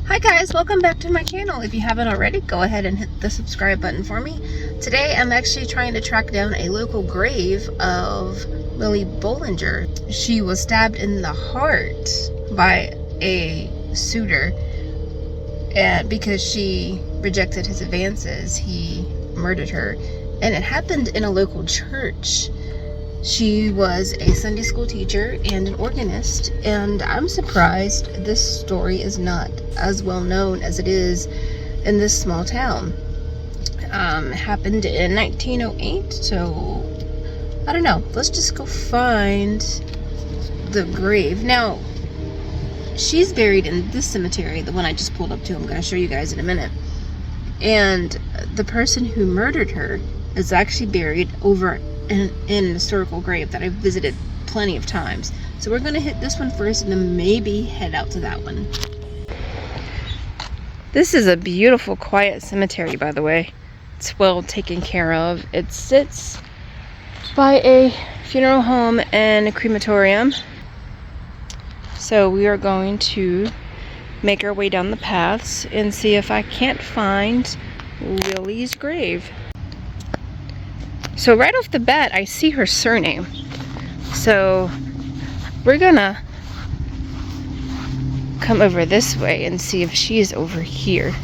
Hi guys, welcome back to my channel. If you haven't already, go ahead and hit the subscribe button for me. Today I'm actually trying to track down a local grave of Willie Bollinger. She was stabbed in the heart by a suitor, and because she rejected his advances, he murdered her. And it happened in a local church. She was a Sunday school teacher and an organist, and I'm surprised this story is not as well known as it is in this small town. It happened in 1908, so I don't know. Let's just go find the grave. Now, she's buried in this cemetery, the one I just pulled up to. I'm going to show you guys in a minute. And the person who murdered her is actually buried over in an historical grave that I've visited plenty of times. So we're going to hit this one first and then maybe head out to that one. This is a beautiful, quiet cemetery, by the way. It's well taken care of. It sits by a funeral home and a crematorium. So we are going to make our way down the paths and see if I can't find Willie's grave. So right off the bat, I see her surname. So we're gonna come over this way and see if she's over here,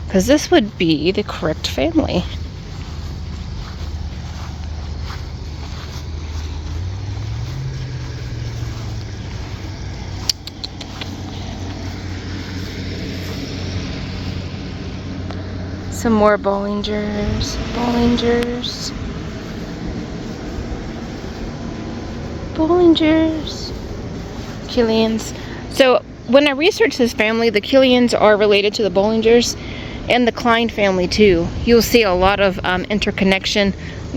because this would be the correct family. Some more Bollingers, Killians. So when I researched this family, the Killians are related to the Bollingers and the Klein family too. You'll see a lot of interconnection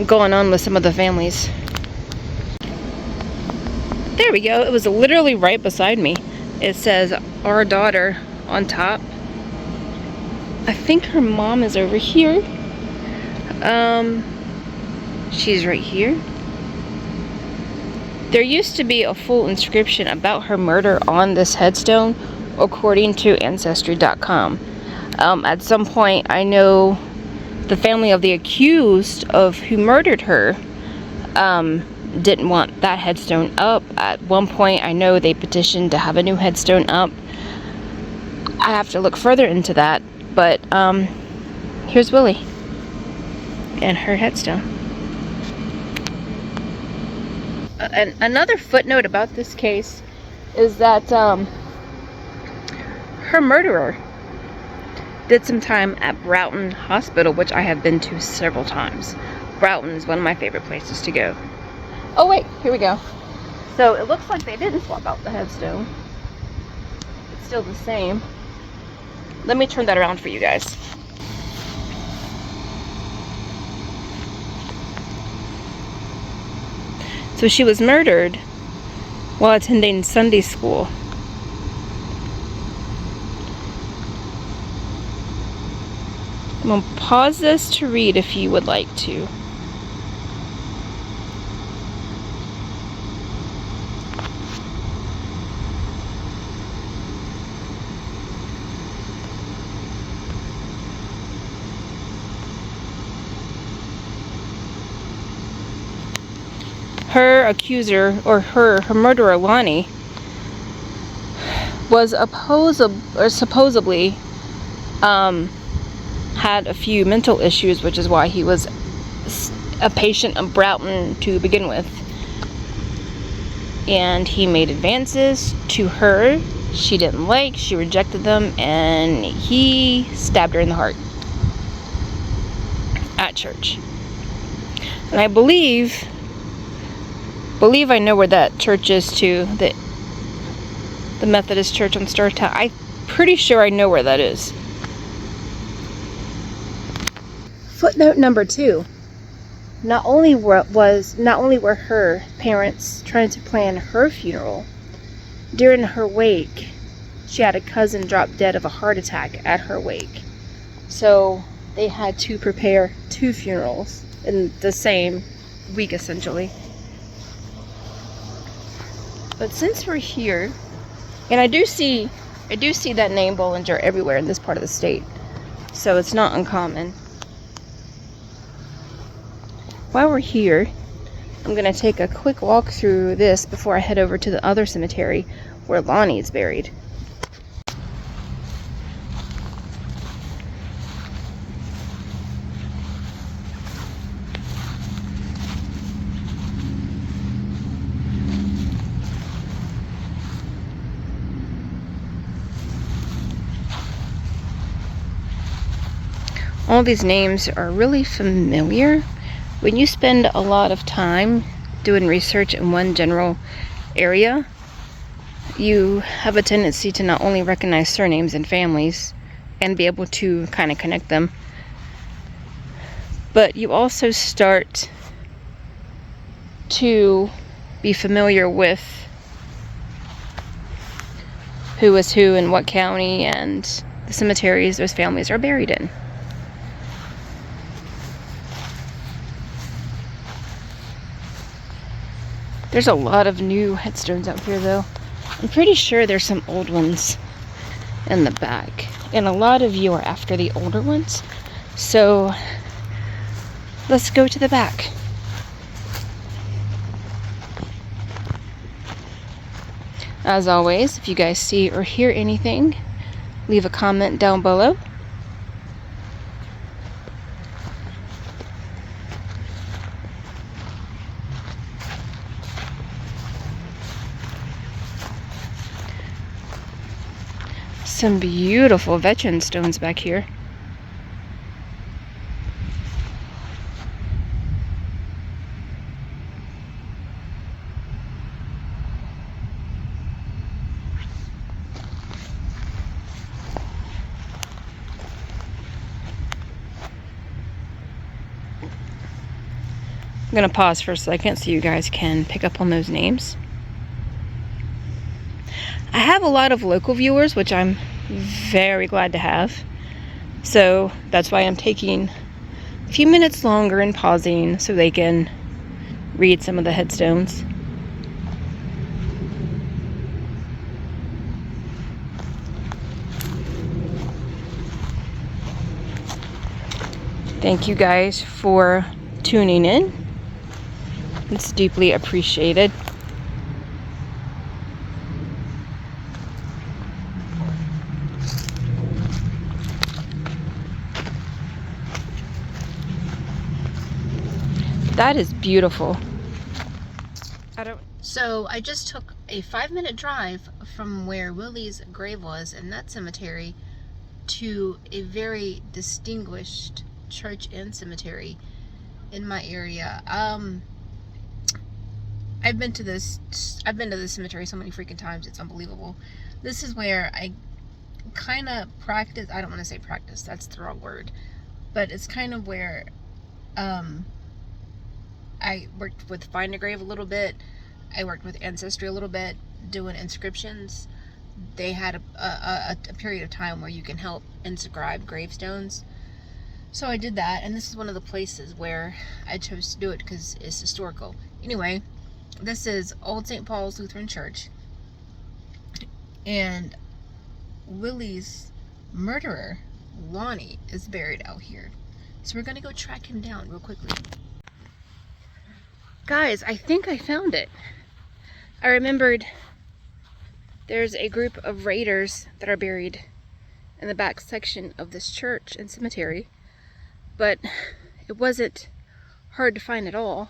going on with some of the families. There we go. It was literally right beside me. It says our daughter on top. I think her mom is over here. She's right here. There used to be a full inscription about her murder on this headstone, according to Ancestry.com. At some point, I know the family of the accused of who murdered her didn't want that headstone up. At one point, I know they petitioned to have a new headstone up. I have to look further into that. But here's Willie and her headstone. And another footnote about this case is that her murderer did some time at Broughton Hospital, which I have been to several times. Broughton is one of my favorite places to go. Oh wait, here we go. So it looks like they didn't swap out the headstone. It's still the same. Let me turn that around for you guys. So she was murdered while attending Sunday school. I'm going to pause this to read if you would like to. Her accuser, or her murderer, Lonnie, was supposedly had a few mental issues, which is why he was a patient of Broughton to begin with. And he made advances to her she didn't like, she rejected them, and he stabbed her in the heart at church. And I believe I know where that church is too, the Methodist Church on Startown. I'm pretty sure I know where that is. Footnote number 2. Not only were her parents trying to plan her funeral, during her wake, she had a cousin drop dead of a heart attack at her wake. So they had to prepare 2 funerals in the same week, essentially. But since we're here, and I do see I do see that name Bollinger everywhere in this part of the state, so it's not uncommon. While we're here, I'm going to take a quick walk through this before I head over to the other cemetery where Lonnie is buried. All these names are really familiar. When you spend a lot of time doing research in one general area, you have a tendency to not only recognize surnames and families and be able to kind of connect them, but you also start to be familiar with who is who in what county and the cemeteries those families are buried in. There's a lot of new headstones out here, though. I'm pretty sure there's some old ones in the back. And a lot of you are after the older ones. So let's go to the back. As always, if you guys see or hear anything, leave a comment down below. Some beautiful veteran stones back here. I'm going to pause for a second so you guys can pick up on those names. I have a lot of local viewers, which I'm very glad to have. So that's why I'm taking a few minutes longer and pausing so they can read some of the headstones. Thank you guys for tuning in. It's deeply appreciated. That is beautiful. So I just took a 5-minute drive from where Willie's grave was in that cemetery to a very distinguished church and cemetery in my area. I've been to this cemetery so many freaking times, it's unbelievable. This is where I kind of practice. I don't want to say practice, that's the wrong word, but it's kind of where I worked with Find a Grave a little bit. I worked with Ancestry a little bit, doing inscriptions. They had a period of time where you can help inscribe gravestones. So I did that, and this is one of the places where I chose to do it because it's historical. Anyway, this is Old St. Paul's Lutheran Church, and Willie's murderer, Lonnie, is buried out here. So we're going to go track him down real quickly. Guys, I think I found it. I remembered there's a group of Raiders that are buried in the back section of this church and cemetery, but it wasn't hard to find at all.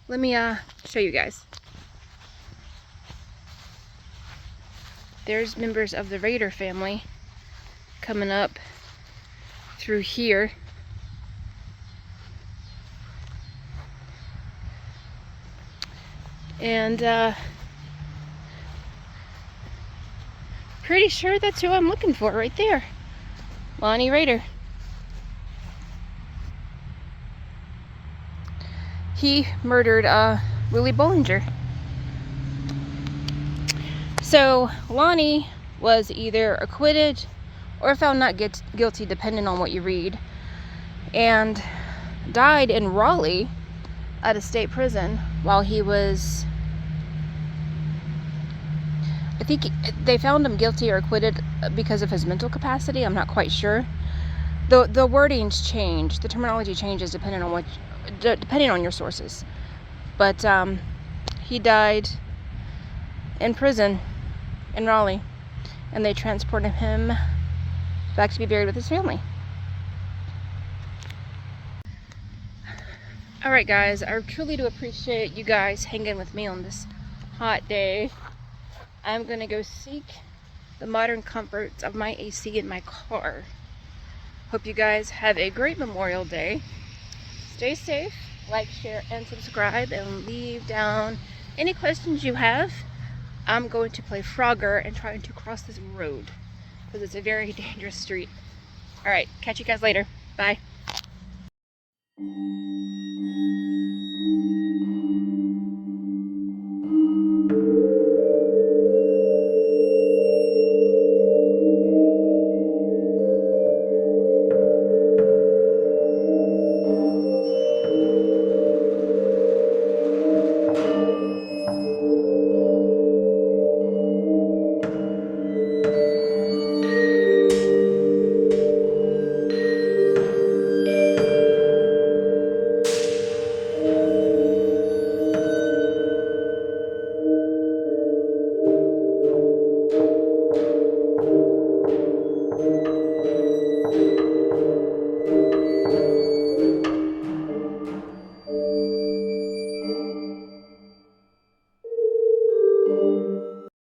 Let me show you guys. There's members of the Rader family coming up through here. And pretty sure that's who I'm looking for right there. Lonnie Rader. He murdered Willie Bollinger. So Lonnie was either acquitted or found not guilty, depending on what you read, and died in Raleigh at a state prison while he was I think they found him guilty or acquitted because of his mental capacity. I'm not quite sure. The wordings change, the terminology changes depending on your sources. But he died in prison in Raleigh, and they transported him back to be buried with his family. Alright guys, I truly do appreciate you guys hanging with me on this hot day. I'm gonna go seek the modern comforts of my AC in my car. Hope you guys have a great Memorial Day. Stay safe, like, share, and subscribe, and leave down any questions you have. I'm going to play Frogger and trying to cross this road because it's a very dangerous street. Alright, catch you guys later. Bye.